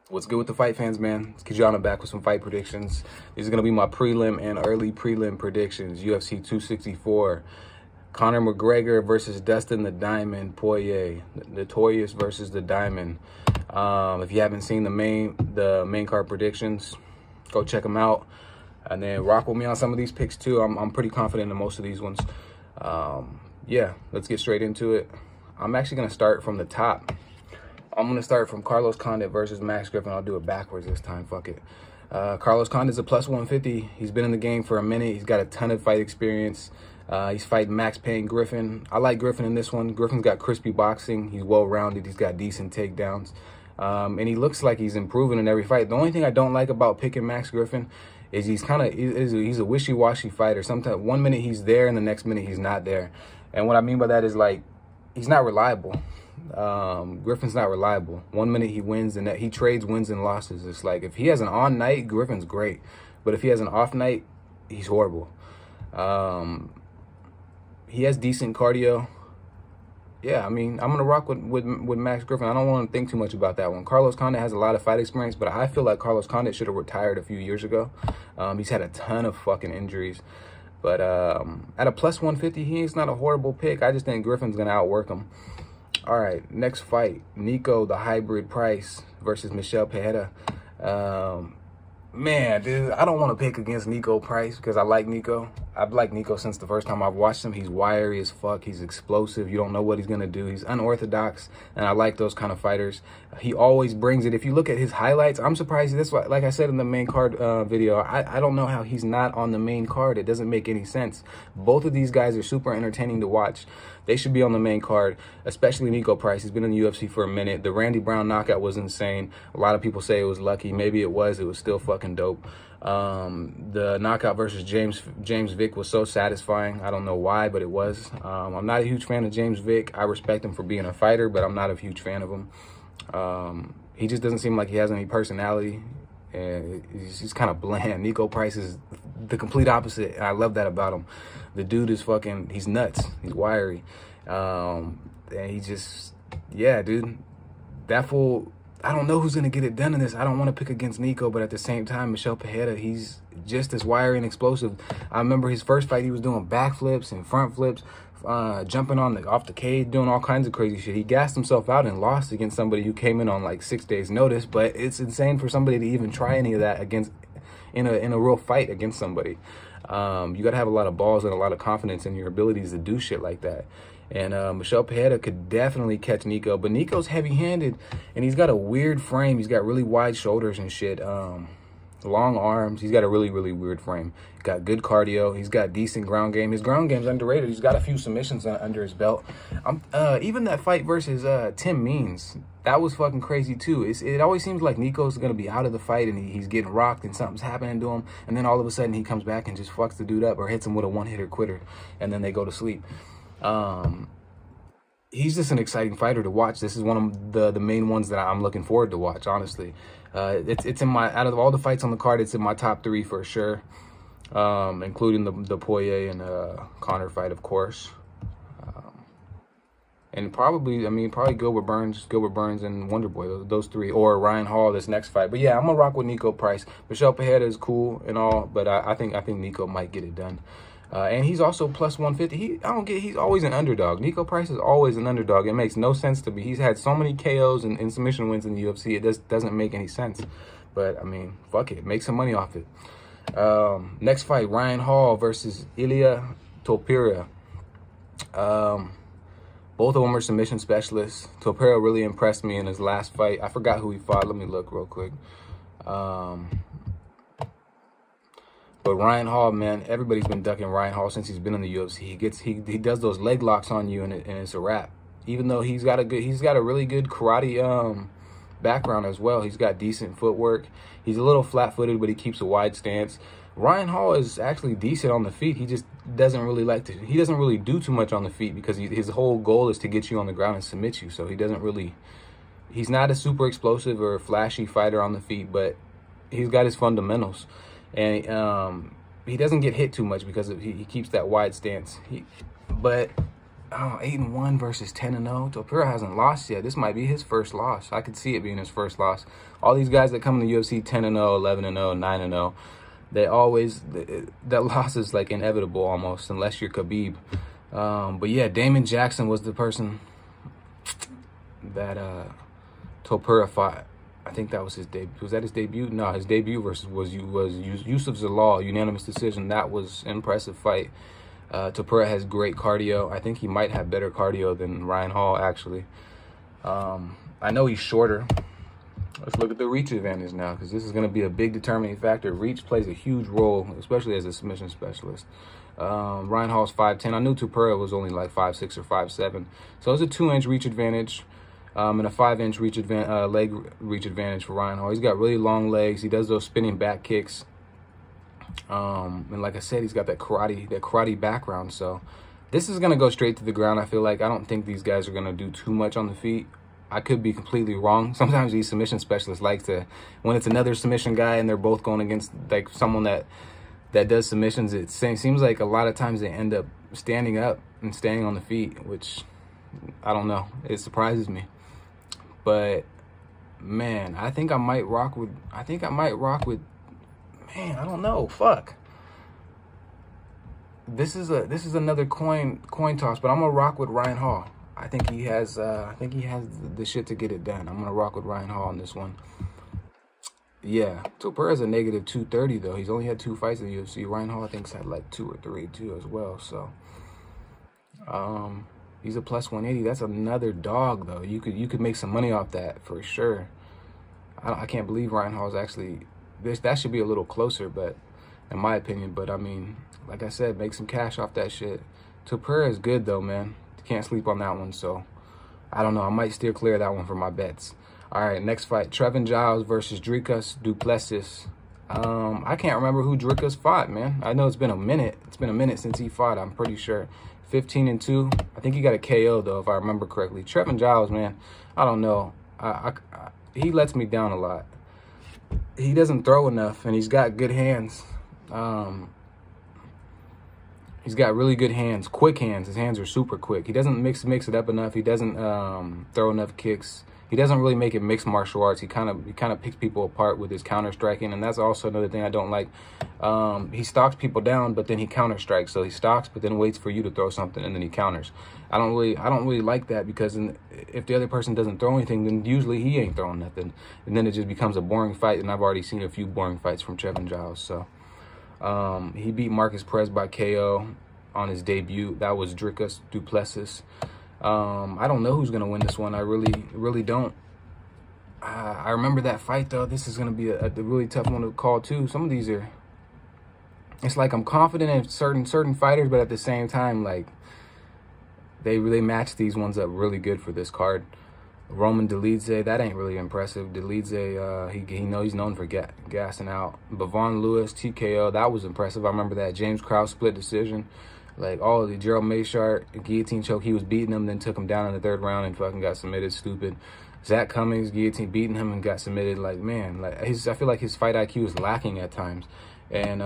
What's good with the fight fans, man? It's Kijana back with some fight predictions. These are going to be my prelim and early prelim predictions. UFC 264. Conor McGregor versus Dustin the Diamond Poirier. Notorious versus the Diamond. If you haven't seen the main card predictions, go check them out. And then rock with me on some of these picks too. I'm pretty confident in most of these ones. Yeah, let's get straight into it. I'm actually going to start from the top. I'm going to start from Carlos Condit versus Max Griffin. I'll do it backwards this time. Fuck it. Carlos Condit's a plus 150. He's been in the game for a minute. He's got a ton of fight experience. He's fighting Max Payne Griffin. I like Griffin in this one. Griffin's got crispy boxing. He's well-rounded. He's got decent takedowns. And he looks like he's improving in every fight. The only thing I don't like about picking Max Griffin is he's a wishy-washy fighter. Sometimes one minute he's there and the next minute he's not there. And what I mean by that is, like, he's not reliable. Griffin's not reliable. One minute he wins and he trades wins and losses. It's like if he has an on night, Griffin's great, but if he has an off night, he's horrible. He has decent cardio. Yeah, I mean, I'm gonna rock with Max Griffin. I don't want to think too much about that one. Carlos Condit has a lot of fight experience, but I feel like Carlos Condit should have retired a few years ago. He's had a ton of fucking injuries. But at a plus 150, he's not a horrible pick. I just think Griffin's gonna outwork him. All right, next fight, Nico the Hybrid Price versus Michel Pereira. Man, dude, I don't want to pick against Nico Price because I like Nico. I've liked Nico since the first time I've watched him. He's wiry as fuck. He's explosive. You don't know what he's going to do. He's unorthodox, and I like those kind of fighters. He always brings it. If you look at his highlights, I'm surprised. This, like I said in the main card video, I don't know how he's not on the main card. It doesn't make any sense. Both of these guys are super entertaining to watch. They should be on the main card, especially Nico Price. He's been in the UFC for a minute. The Randy Brown knockout was insane. A lot of people say it was lucky. Maybe it was. It was still fucking dope. The knockout versus James Vick was so satisfying. I don't know why, but it was. I'm not a huge fan of James Vick. I respect him for being a fighter, but I'm not a huge fan of him. He just doesn't seem like he has any personality, and he's kind of bland. Nico Price is the complete opposite, and I love that about him. The dude is fucking, he's nuts. He's wiry. And he just, yeah, dude, that fool, I don't know who's going to get it done in this. I don't want to pick against Nico, but at the same time, Michel Pereira, he's just as wiry and explosive. I remember his first fight, he was doing backflips and front flips, jumping off the cage, doing all kinds of crazy shit. He gassed himself out and lost against somebody who came in on like 6 days notice, but it's insane for somebody to even try any of that in a real fight against somebody. You got to have a lot of balls and a lot of confidence in your abilities to do shit like that. And Michel Pereira could definitely catch Nico, but Nico's heavy-handed, and he's got a weird frame. He's got really wide shoulders and shit, long arms. He's got a really, really weird frame. He's got good cardio. He's got decent ground game. His ground game's underrated. He's got a few submissions under his belt. Even that fight versus Tim Means, that was fucking crazy too. It always seems like Nico's going to be out of the fight and he's getting rocked and something's happening to him, and then all of a sudden he comes back and just fucks the dude up or hits him with a one-hitter quitter, and then they go to sleep. He's just an exciting fighter to watch. This is one of the main ones that I'm looking forward to watch, honestly. It's in my, out of all the fights on the card, it's in my top 3 for sure, including the Poirier and Conor fight, of course. And probably Gilbert Burns and Wonderboy, those 3, or Ryan Hall, this next fight. But yeah, I'm gonna rock with Nico Price. Michel Pereira is cool and all, but I think Nico might get it done. And he's also plus 150. He's always an underdog. Nico Price is always an underdog. It makes no sense to me. He's had so many KOs and submission wins in the UFC. It doesn't make any sense. But I mean, fuck it. Make some money off it. Next fight, Ryan Hall versus Ilia Topuria. Both of them are submission specialists. Topuria really impressed me in his last fight. I forgot who he fought. Let me look real quick. But Ryan Hall, man, everybody's been ducking Ryan Hall since he's been in the UFC. He does those leg locks on you, and it's a wrap. Even though he's got a really good karate background as well. He's got decent footwork. He's a little flat-footed, but he keeps a wide stance. Ryan Hall is actually decent on the feet. He just doesn't really he doesn't really do too much on the feet because his whole goal is to get you on the ground and submit you. So he's not a super explosive or flashy fighter on the feet, but he's got his fundamentals. And he doesn't get hit too much because he keeps that wide stance. But Oh, 8-1 versus 10-0. Topuria hasn't lost yet. This might be his first loss. I could see it being his first loss. All these guys that come in the UFC 10-0, 11-0, 9-0, they always, that loss is like inevitable almost, unless you're Khabib. But yeah, Damon Jackson was the person that Topuria fought. I think that was his debut. Was that his debut? No, his debut was Yusuf Zalal, unanimous decision. That was an impressive fight. Topuria has great cardio. I think he might have better cardio than Ryan Hall, actually. I know he's shorter. Let's look at the reach advantage now, because this is going to be a big determining factor. Reach plays a huge role, especially as a submission specialist. Ryan Hall's 5'10". I knew Topuria was only like 5'6" or 5'7". So it's a 2-inch reach advantage. And a 5-inch leg reach advantage for Ryan Hall. He's got really long legs. He does those spinning back kicks. And like I said, he's got that karate background. So this is gonna go straight to the ground. I feel like I don't think these guys are gonna do too much on the feet. I could be completely wrong. Sometimes these submission specialists like to, when it's another submission guy and they're both going against like someone that does submissions, it seems like a lot of times they end up standing up and staying on the feet, which I don't know. It surprises me. But man, I think I might rock with man, I don't know. Fuck. This is another coin toss, but I'm gonna rock with Ryan Hall. I think he has the shit to get it done. I'm gonna rock with Ryan Hall on this one. Yeah, Topuria's a -230 though. He's only had 2 fights in the UFC. Ryan Hall I think's had like 2 or 3 too as well. So he's a +180. That's another dog though. You could make some money off that for sure. I can't believe Ryan Hall's actually that should be a little closer, but in my opinion. But I mean, like I said, make some cash off that shit. Topuria is good though, man. Can't sleep on that one. So I don't know. I might steer clear of that one for my bets. All right, next fight: Trevin Giles versus Dricus Du Plessis. I can't remember who Dricus fought, man. I know it's been a minute. It's been a minute since he fought. I'm pretty sure. 15-2. I think he got a KO though, if I remember correctly. Trevin Giles, man. I don't know. He lets me down a lot. He doesn't throw enough, and he's got good hands. He's got really good hands, quick hands. His hands are super quick. He doesn't mix it up enough. He doesn't throw enough kicks. He doesn't really make it mixed martial arts. He kind of picks people apart with his counter striking, and that's also another thing I don't like. He stalks people down, but then he counter strikes. So he stalks, but then waits for you to throw something, and then he counters. I don't really like that, because if the other person doesn't throw anything, then usually he ain't throwing nothing, and then it just becomes a boring fight. And I've already seen a few boring fights from Trevin Giles. So he beat Marcus Perez by KO on his debut. That was Dricus Du Plessis. I don't know who's gonna win this one. I really don't. I remember that fight though. This is gonna be a really tough one to call too. Some of these are. It's like I'm confident in certain fighters, but at the same time, like they really match these ones up really good for this card. Roman Dolidze, that ain't really impressive. Dolidze, he's known for gassing out. Bavon Lewis, TKO, that was impressive. I remember that. James Krause, split decision. Like, all of the Gerald Mayshart, guillotine choke, he was beating him, then took him down in the 3rd round and fucking got submitted. Stupid. Zach Cummings, guillotine, beating him and got submitted. Like, man, like I feel like his fight IQ is lacking at times. And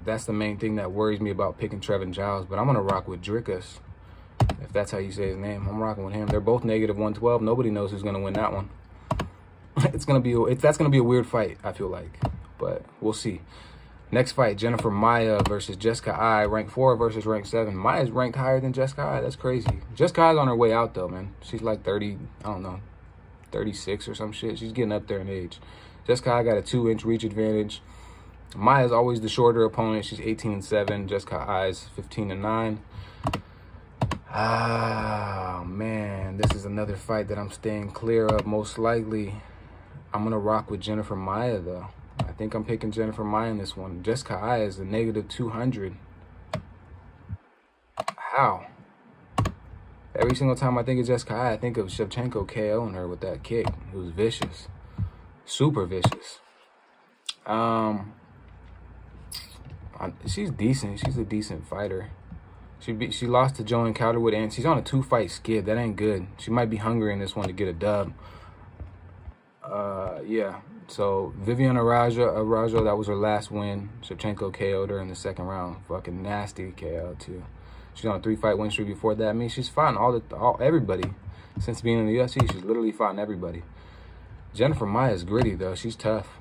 that's the main thing that worries me about picking Trevin Giles. But I'm going to rock with Dricus, if that's how you say his name. I'm rocking with him. They're both -112. Nobody knows who's going to win that one. That's going to be a weird fight, I feel like. But we'll see. Next fight, Jennifer Maia versus Jessica Eye. Rank 4 versus rank 7. Maia's ranked higher than Jessica Eye. That's crazy. Jessica Eye's on her way out, though, man. She's like 30, I don't know, 36 or some shit. She's getting up there in age. Jessica Eye got a 2-inch reach advantage. Maia's always the shorter opponent. She's 18-7. Jessica Eye's 15-9. Ah, man. This is another fight that I'm staying clear of, most likely. I'm going to rock with Jennifer Maia, though. I think I'm picking Jennifer Maia in this one. Jessica Eye is a -200. How? Every single time I think of Jessica Eye, I think of Shevchenko KOing her with that kick. It was vicious. Super vicious. She's decent. She's a decent fighter. She lost to Joanne Calderwood, and she's on a 2-fight skid. That ain't good. She might be hungry in this one to get a dub. Yeah. So Vivian Araújo, that was her last win. Shevchenko KO'd her in the 2nd round. Fucking nasty KO too. She's on a 3-fight win streak before that. I mean, she's fighting everybody since being in the UFC. She's literally fighting everybody. Jennifer Maia is gritty, though. She's tough.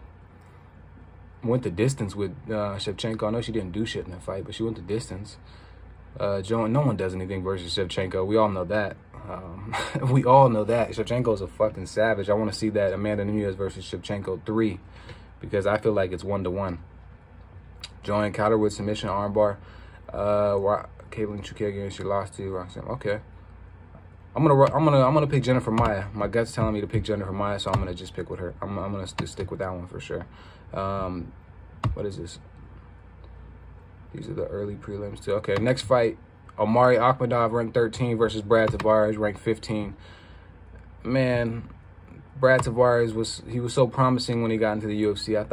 Went the distance with Shevchenko. I know she didn't do shit in that fight, but she went the distance. No one does anything versus Shevchenko. We all know that. We all know that. Shevchenko's a fucking savage. I want to see that Amanda Nunes versus Shevchenko 3 because I feel like it's 1-1. Joanne Calderwood submission armbar. Caitlin Chukagian, she lost to Roxanne. Okay. I'm gonna pick Jennifer Maia. My gut's telling me to pick Jennifer Maia, so I'm gonna just pick with her. I'm gonna stick with that one for sure. What is this? These are the early prelims too. Okay, next fight, Omari Akhmedov, ranked 13 versus Brad Tavares, ranked 15. Man, Brad Tavares was so promising when he got into the UFC. I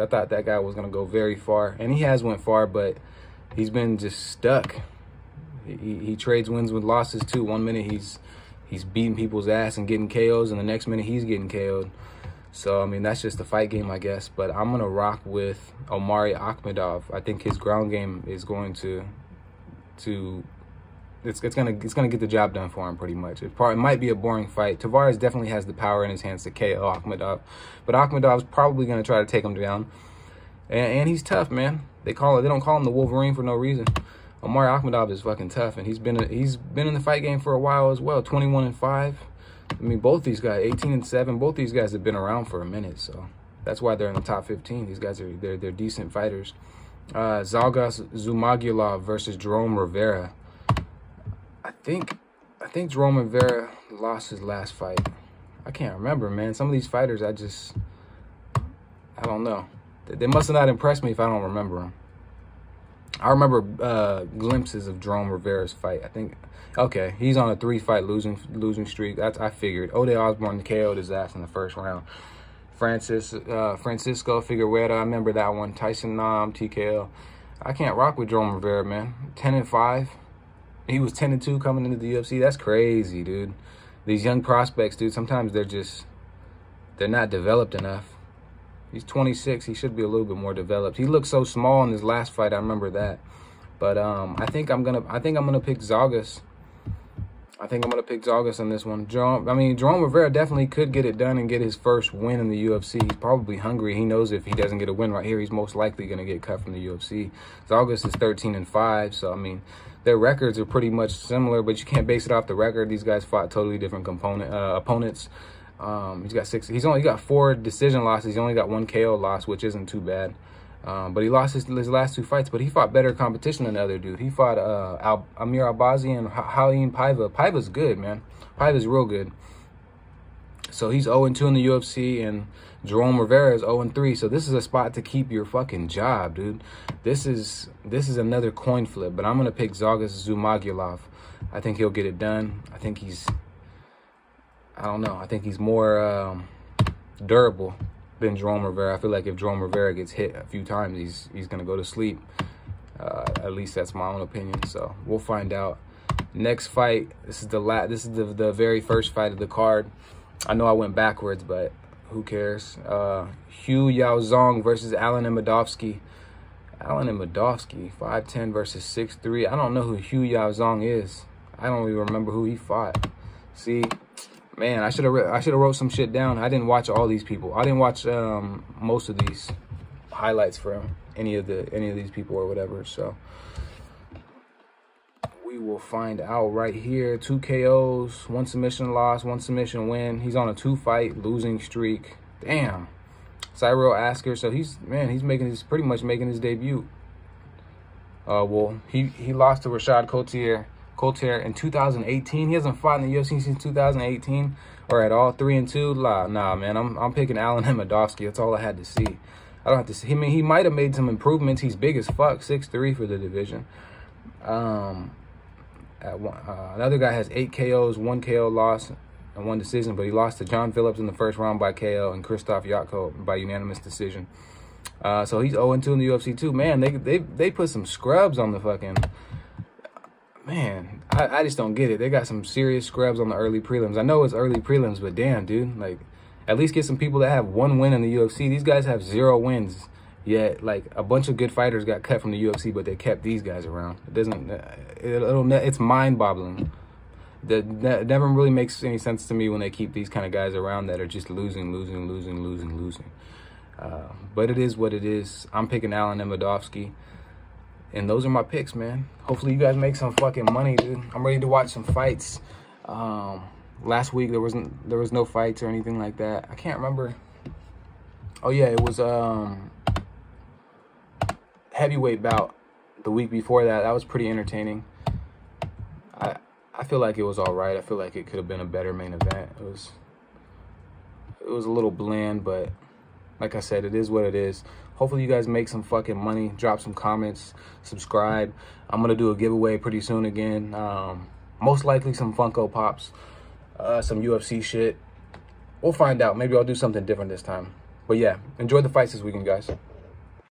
thought that guy was gonna go very far, and he has went far, but he's been just stuck. He trades wins with losses too. 1 minute he's beating people's ass and getting KOs, and the next minute he's getting KO'd. So, I mean, that's just the fight game, I guess. But I'm going to rock with Omari Akhmedov. I think his ground game is going it's going to get the job done for him pretty much. It might be a boring fight. Tavares definitely has the power in his hands to KO Akhmedov. But Akhmedov's probably going to try to take him down. And he's tough, man. They don't call him the Wolverine for no reason. Omari Akhmedov is fucking tough, and he's been in the fight game for a while as well. 21-5. I mean, both these guys, 18-7. Both these guys have been around for a minute, so that's why they're in the top 15. These guys they're decent fighters. Zhalgas Zhumagulov versus Jerome Rivera. I think Jerome Rivera lost his last fight. I can't remember, man. Some of these fighters, I don't know. They must have not impressed me if I don't remember them. I remember glimpses of Jerome Rivera's fight. I think, okay, he's on a 3-fight losing streak. I figured. Ode Osborne KO'd his ass in the first round. Francisco Figueroa, I remember that one. Tyson Nam, TKO. I can't rock with Jerome Rivera, man. 10-5. He was 10-2 coming into the UFC. That's crazy, dude. These young prospects, dude, sometimes they're not developed enough. He's 26. He should be a little bit more developed. He looked so small in his last fight. I remember that. But I think I'm gonna pick Zhalgas. I think I'm gonna pick Zhalgas on this one. Jerome Rivera definitely could get it done and get his first win in the UFC. He's probably hungry. He knows if he doesn't get a win right here, he's most likely gonna get cut from the UFC. Zhalgas is 13-5. So I mean, their records are pretty much similar, but you can't base it off the record. These guys fought totally different opponents. He's only got 4 decision losses. He's only got 1 KO loss, which isn't too bad. But he lost his last 2 fights, but he fought better competition than the other dude. He fought Amir Albazi and Halim Paiva. Paiva's good, man. Paiva's real good. So he's 0-2 in the UFC, and Jerome Rivera is 0-3. So this is a spot to keep your fucking job, dude. This is another coin flip, but I'm gonna pick Zhalgas Zhumagulov. I think he'll get it done. I don't know. I think he's more durable than Jerome Rivera. I feel like if Jerome Rivera gets hit a few times, he's gonna go to sleep. At least that's my own opinion. So we'll find out. Next fight. This is the very first fight of the card. I know I went backwards, but who cares? Hugh Yaozong versus Alan Imedovsky. Alan Imedovsky, 5'10" versus 6'3". I don't know who Hugh Yaozong is. I don't even remember who he fought. See. Man, I should have wrote some shit down. I didn't watch all these people. I didn't watch most of these highlights from any of these people or whatever. So we will find out right here. 2 KOs, 1 submission loss, 1 submission win. He's on a 2-fight losing streak. Damn. Cyril Asker. So he's pretty much making his debut. Well, he lost to Rashad Coulter in 2018. He hasn't fought in the UFC since 2018 or at all. 3-2. Nah, man. I'm picking Alan Imedovsky. That's all I had to see. I don't have to see. I mean, he might have made some improvements. He's big as fuck. 6'3" for the division. Another guy has 8 KOs, 1 KO loss, and 1 decision, but he lost to John Phillips in the first round by KO and Krzysztof Jotko by unanimous decision. So he's 0-2 in the UFC too. Man, they put some scrubs on the fucking. Man, I just don't get it. They got some serious scrubs on the early prelims. I know it's early prelims, but damn, dude. Like, at least get some people that have 1 win in the UFC. These guys have 0 wins Yeah, like a bunch of good fighters got cut from the UFC, but they kept these guys around. It doesn't. It's mind-boggling. That never really makes any sense to me when they keep these kind of guys around that are just losing. But it is what it is. I'm picking Alan Nemedovsky, and those are my picks, man. Hopefully you guys make some fucking money, dude. I'm ready to watch some fights. Last week there was no fights or anything like that. I can't remember. Oh yeah, it was heavyweight bout the week before that. That was pretty entertaining. I feel like it was all right. I feel like it could have been a better main event. It was a little bland, but like I said, it is what it is. Hopefully you guys make some fucking money. Drop some comments, subscribe. I'm gonna do a giveaway pretty soon again. Most likely some Funko Pops, some UFC shit. We'll find out. Maybe I'll do something different this time. But yeah, enjoy the fights this weekend, guys.